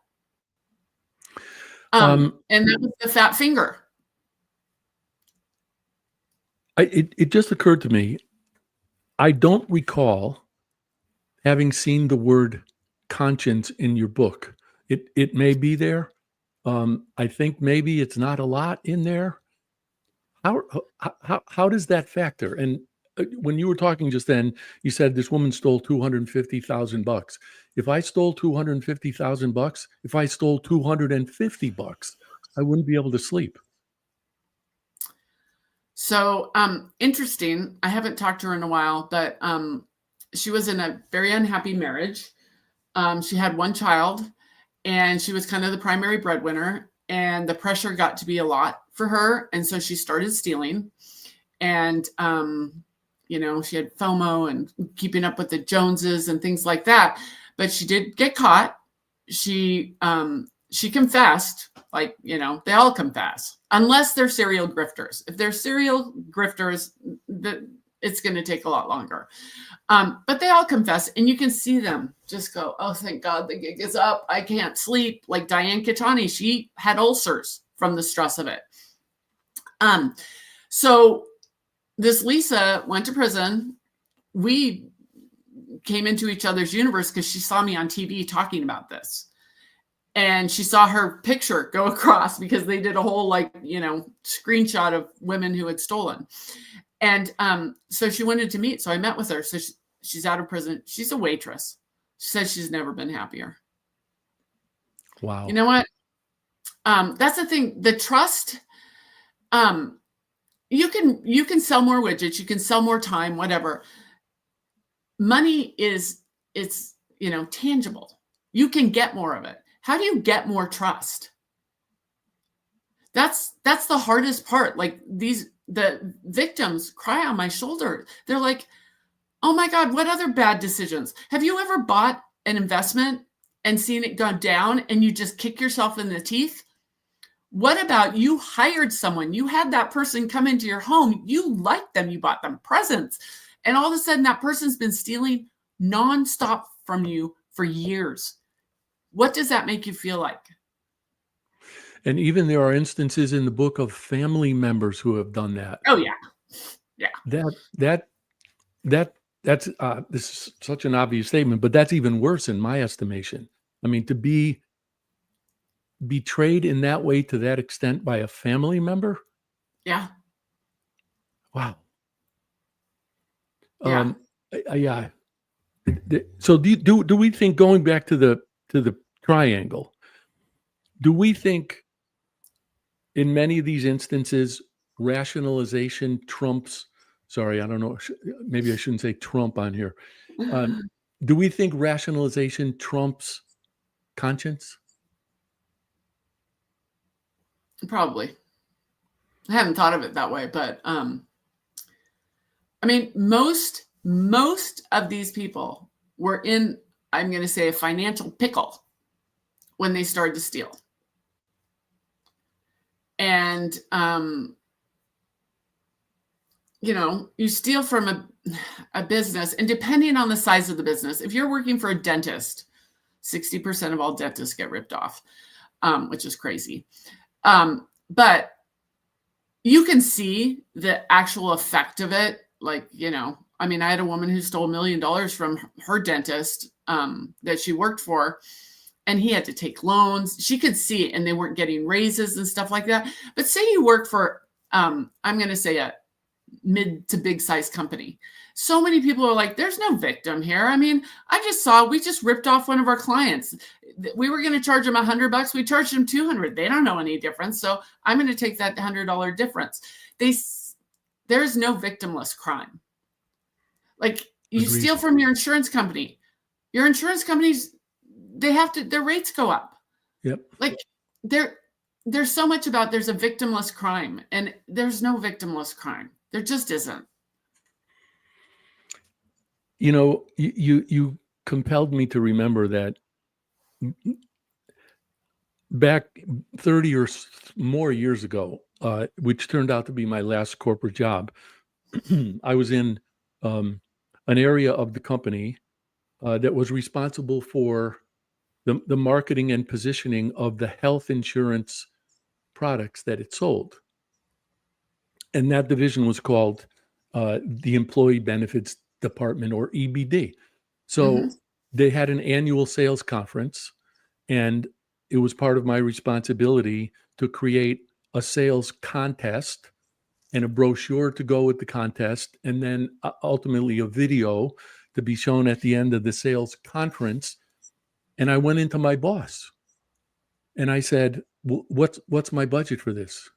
And that was the fat finger. It just occurred to me, I don't recall having seen the word conscience in your book. It may be there. I think maybe it's not a lot in there. How does that factor? And when you were talking just then, you said this woman stole $250,000. If I stole $250,000, if I stole $250, I wouldn't be able to sleep. So interesting. I haven't talked to her in a while, but she was in a very unhappy marriage. She had one child, and she was kind of the primary breadwinner, and the pressure got to be a lot for her. And so she started stealing, and, she had FOMO and keeping up with the Joneses and things like that. But she did get caught. She confessed, like, they all confess, unless they're serial grifters. If they're serial grifters, it's going to take a lot longer. But they all confess, and you can see them just go, oh, thank God the gig is up. I can't sleep. Like Diane Kitani, she had ulcers from the stress of it. So this Lisa went to prison. We came into each other's universe because she saw me on TV talking about this. and she saw her picture go across because they did a whole screenshot of women who had stolen. And so she wanted to meet. So I met with her. So she's out of prison. She's a waitress. She says she's never been happier. Wow. You know what? That's the thing. The trust, you can sell more widgets, you can sell more time, whatever. Money it's tangible. You can get more of it. How do you get more trust? That's the hardest part. Like the victims cry on my shoulder. They're like, oh my God, what other bad decisions? Have you ever bought an investment and seen it go down and you just kick yourself in the teeth? What about you hired someone? You had that person come into your home. You liked them. You bought them presents. And all of a sudden that person's been stealing nonstop from you for years. What does that make you feel like? And even there are instances in the book of family members who have done that. Oh yeah. Yeah. That's this is such an obvious statement, but that's even worse in my estimation. I mean, to be betrayed in that way to that extent by a family member. Yeah. Wow. Yeah. Yeah. So do we think, going back to the triangle, do we think in many of these instances rationalization trumps, sorry, I don't know, maybe I shouldn't say Trump on here. Do we think rationalization trumps conscience? Probably. I haven't thought of it that way, but I mean, most of these people were in, I'm going to say, a financial pickle when they started to steal. And you steal from a business, and depending on the size of the business, if you're working for a dentist, 60% of all dentists get ripped off, which is crazy. But you can see the actual effect of it. Like, I mean, I had a woman who stole $1 million from her dentist that she worked for, and he had to take loans. She could see it, and they weren't getting raises and stuff like that. But say you work for, I'm going to say a mid to big size company. So many people are like, there's no victim here. I mean, we just ripped off one of our clients. We were going to charge them $100. We charged them $200. They don't know any difference. So I'm going to take that $100 difference. There's no victimless crime. Like, you steal from your insurance company. Your insurance companies, their rates go up. Yep. Like, there's so much about there's a victimless crime, and there's no victimless crime. There just isn't. You compelled me to remember that back 30 or more years ago, which turned out to be my last corporate job, I was in an area of the company that was responsible for the marketing and positioning of the health insurance products that it sold. And that division was called the Employee Benefits Department, or EBD. So they had an annual sales conference, and it was part of my responsibility to create a sales contest and a brochure to go with the contest, and then ultimately a video to be shown at the end of the sales conference. And I went into my boss and I said, what's my budget for this?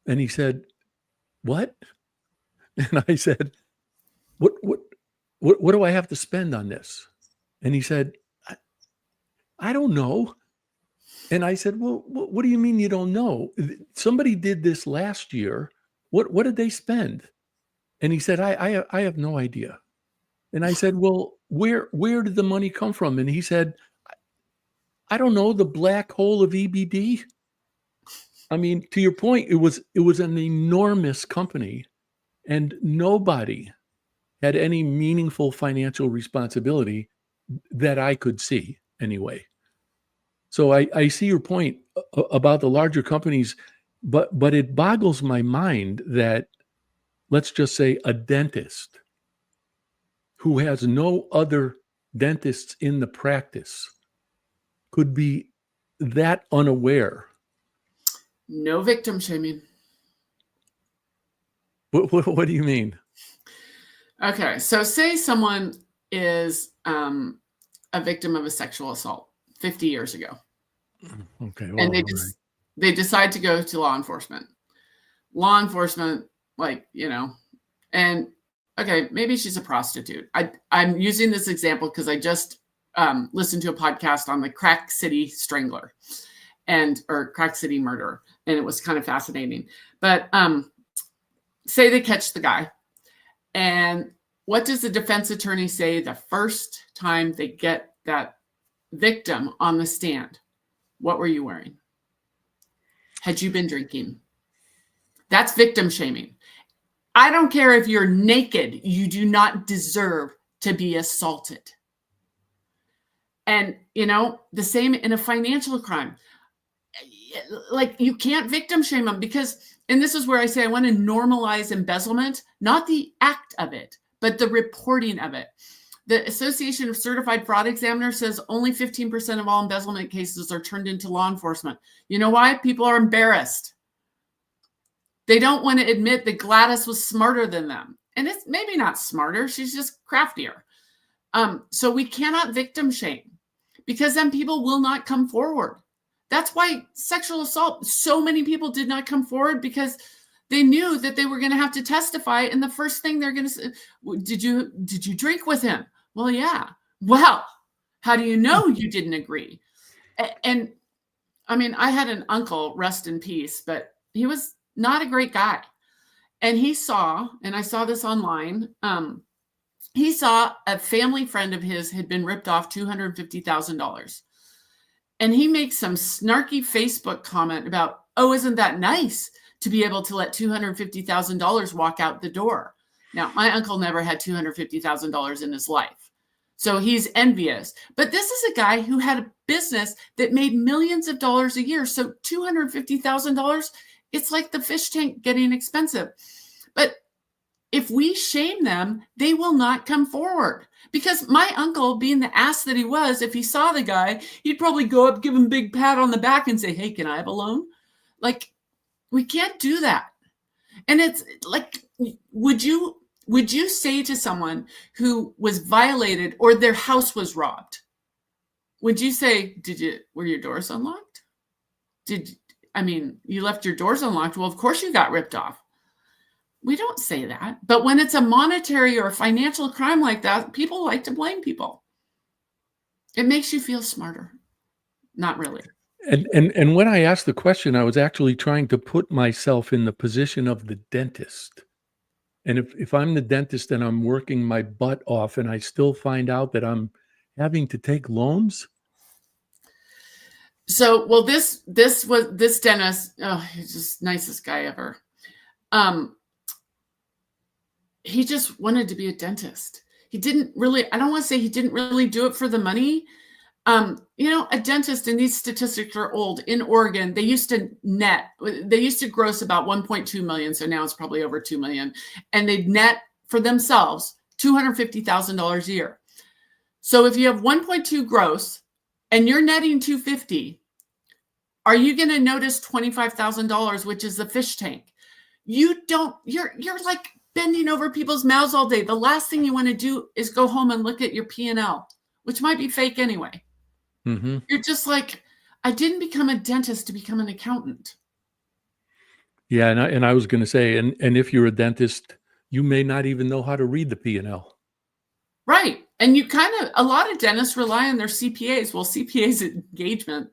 And he said, what? And I said, what do I have to spend on this? And he said, I don't know. And I said, well, what do you mean you don't know? Somebody did this last year. What did they spend? And he said, I have no idea. And I said, well, where did the money come from? And he said, I don't know, the black hole of EBD. I mean, to your point, it was an enormous company, and nobody had any meaningful financial responsibility that I could see anyway. So I see your point about the larger companies, but it boggles my mind that, let's just say, a dentist who has no other dentists in the practice could be that unaware. No victim shaming. What do you mean? Okay, so say someone is a victim of a sexual assault 50 years ago. Okay. Well, and they decide to go to law enforcement. Law enforcement, and okay, maybe she's a prostitute. I'm using this example because I just listened to a podcast on the Crack City Strangler or Crack City Murderer, and it was kind of fascinating. But say they catch the guy, and what does the defense attorney say the first time they get that victim on the stand? What were you wearing? Had you been drinking? That's victim shaming. I don't care if you're naked. You do not deserve to be assaulted. And, the same in a financial crime. Like, you can't victim shame them because, and this is where I say I want to normalize embezzlement, not the act of it, but the reporting of it. The Association of Certified Fraud Examiners says only 15% of all embezzlement cases are turned into law enforcement. You know why? People are embarrassed. They don't want to admit that Gladys was smarter than them. And it's maybe not smarter. She's just craftier. So we cannot victim shame because then people will not come forward. That's why sexual assault, so many people did not come forward because they knew that they were going to have to testify. And the first thing they're going to say, did you drink with him? Well, yeah. Well, how do you know you didn't agree? And I mean, I had an uncle, rest in peace, but he was not a great guy. And he saw, and I saw this online, he saw a family friend of his had been ripped off $250,000. And he makes some snarky Facebook comment about, oh, isn't that nice to be able to let $250,000 walk out the door? Now, my uncle never had $250,000 in his life. So he's envious. But this is a guy who had a business that made millions of dollars a year. So $250,000, it's like the fish tank getting expensive. But if we shame them, they will not come forward. Because my uncle, being the ass that he was, if he saw the guy, he'd probably go up, give him a big pat on the back and say, hey, can I have a loan? Like, we can't do that. And it's like, would you say to someone who was violated or their house was robbed, would you say, were your doors unlocked? You left your doors unlocked. Well, of course you got ripped off. We don't say that. But when it's a monetary or a financial crime like that, people like to blame people. It makes you feel smarter. Not really. And when I asked the question, I was actually trying to put myself in the position of the dentist. And if I'm the dentist and I'm working my butt off and I still find out that I'm having to take loans. So, well, this dentist, oh, he's just nicest guy ever. He just wanted to be a dentist. He didn't really, I don't want to say he didn't really do it for the money. A dentist, and these statistics are old, in Oregon, they used to gross about 1.2 million. So now it's probably over 2 million. And they'd net for themselves $250,000 a year. So if you have 1.2 gross and you're netting 250, are you going to notice $25,000, which is the fish tank? You don't, you're like bending over people's mouths all day. The last thing you want to do is go home and look at your P&L, which might be fake anyway. Mm-hmm. You're just like, I didn't become a dentist to become an accountant. Yeah, and I was going to say, and if you're a dentist, you may not even know how to read the P&L. Right. And a lot of dentists rely on their CPAs. Well, CPAs engagement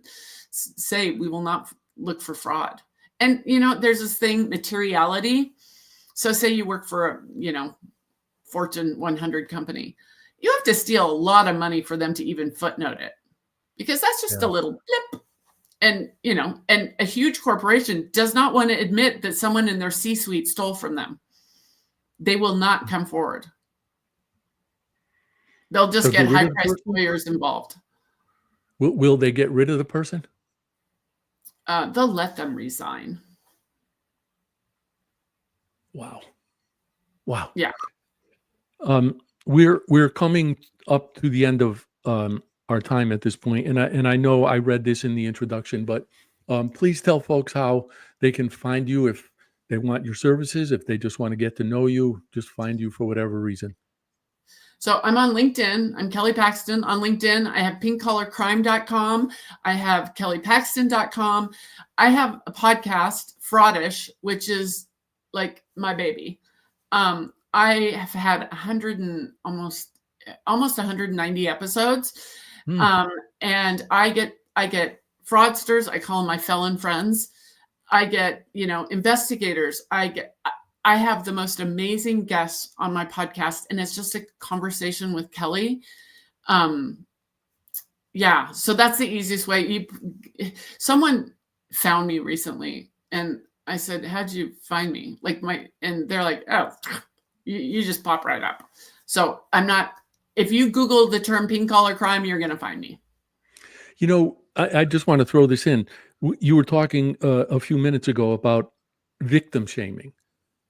say we will not look for fraud. And, there's this thing, materiality. So say you work for a, Fortune 100 company. You have to steal a lot of money for them to even footnote it. Because that's just a little blip. And, and a huge corporation does not want to admit that someone in their C-suite stole from them. They will not come forward. They'll just get high-priced lawyers involved. Will they get rid of the person? They'll let them resign. Wow. Yeah. We're coming up to the end of our time at this point. And I know I read this in the introduction, but please tell folks how they can find you if they want your services, if they just want to get to know you, just find you for whatever reason. So I'm on LinkedIn. I'm Kelly Paxton on LinkedIn. I have pinkcollarcrime.com. I have kellypaxton.com. I have a podcast, Fraudish, which is like my baby. I have had almost 190 episodes. And I get fraudsters. I call them my felon friends. I get, investigators. I have the most amazing guests on my podcast, and it's just a conversation with Kelly. So that's the easiest way. Someone found me recently, and I said, "How'd you find me?" And they're like, "Oh, you just pop right up." So I'm not. If you Google the term pink collar crime, you're going to find me. I just want to throw this in. You were talking a few minutes ago about victim shaming.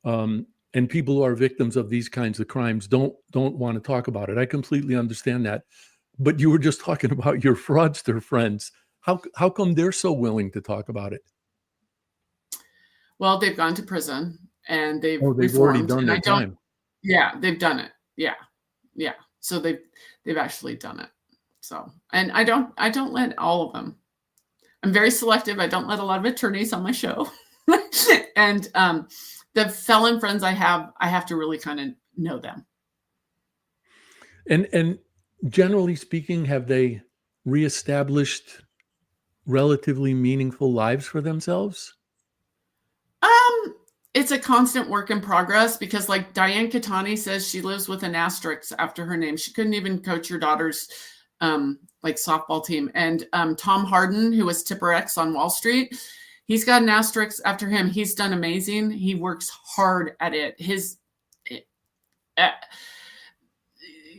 And people who are victims of these kinds of crimes don't want to talk about it. I completely understand that. But you were just talking about your fraudster friends. How come they're so willing to talk about it? Well, they've gone to prison and they've already done their time. Yeah, they've done it. Yeah. So they've actually done it. So, and I don't let all of them. I'm very selective. I don't let a lot of attorneys on my show. And the felon friends I have to really kind of know them. And generally speaking, have they reestablished relatively meaningful lives for themselves? It's a constant work in progress because, like Diane Katani says, she lives with an asterisk after her name. She couldn't even coach her daughter's softball team. And Tom Harden, who was Tipper X on Wall Street, he's got an asterisk after him. He's done amazing. He works hard at it.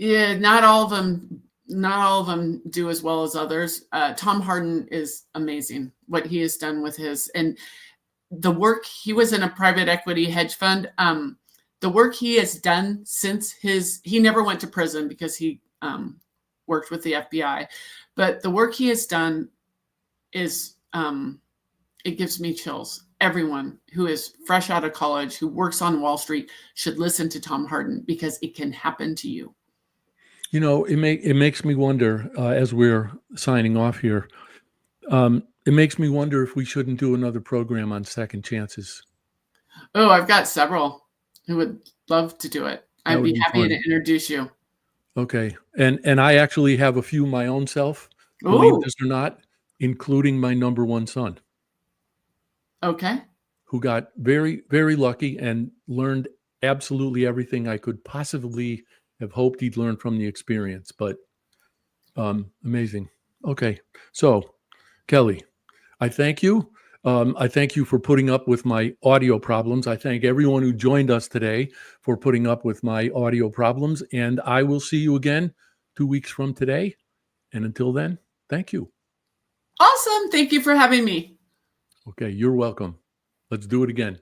Not all of them do as well as others. Tom Harden is amazing what he has done with his, and the work. He was in a private equity hedge fund. The work he has done since he never went to prison because he worked with the FBI, but the work he has done is, it gives me chills. Everyone who is fresh out of college, who works on Wall Street, should listen to Tom Harden because it can happen to you. It makes me wonder, as we're signing off here, it makes me wonder if we shouldn't do another program on second chances. Oh, I've got several who would love to do it. I'd be happy to introduce you. Okay. And I actually have a few my own self, believe this or not, including my number one son. Okay. Who got very, very lucky and learned absolutely everything I could possibly have hoped he'd learn from the experience. But amazing. Okay. So, Kelly, I thank you. I thank you for putting up with my audio problems. I thank everyone who joined us today for putting up with my audio problems. And I will see you again 2 weeks from today. And until then, thank you. Awesome. Thank you for having me. Okay, you're welcome. Let's do it again.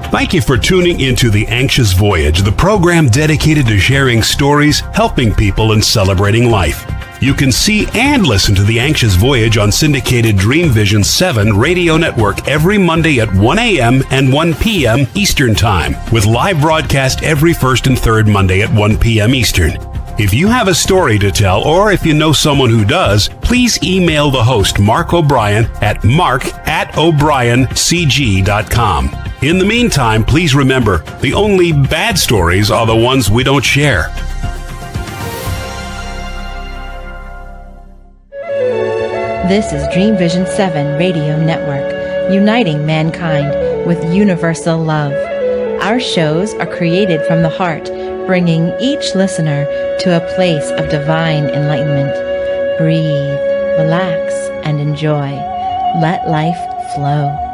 Thank you for tuning into The Anxious Voyage, the program dedicated to sharing stories, helping people, and celebrating life. You can see and listen to The Anxious Voyage on syndicated Dreamvisions 7 radio network every Monday at 1 a.m. and 1 p.m. Eastern Time, with live broadcast every first and third Monday at 1 p.m. Eastern. If you have a story to tell, or if you know someone who does, please email the host, Mark O'Brien, at mark@o'briencg.com. In the meantime, please remember, the only bad stories are the ones we don't share. This is Dreamvisions 7 Radio Network, uniting mankind with universal love. Our shows are created from the heart, bringing each listener to a place of divine enlightenment. Breathe, relax, and enjoy. Let life flow.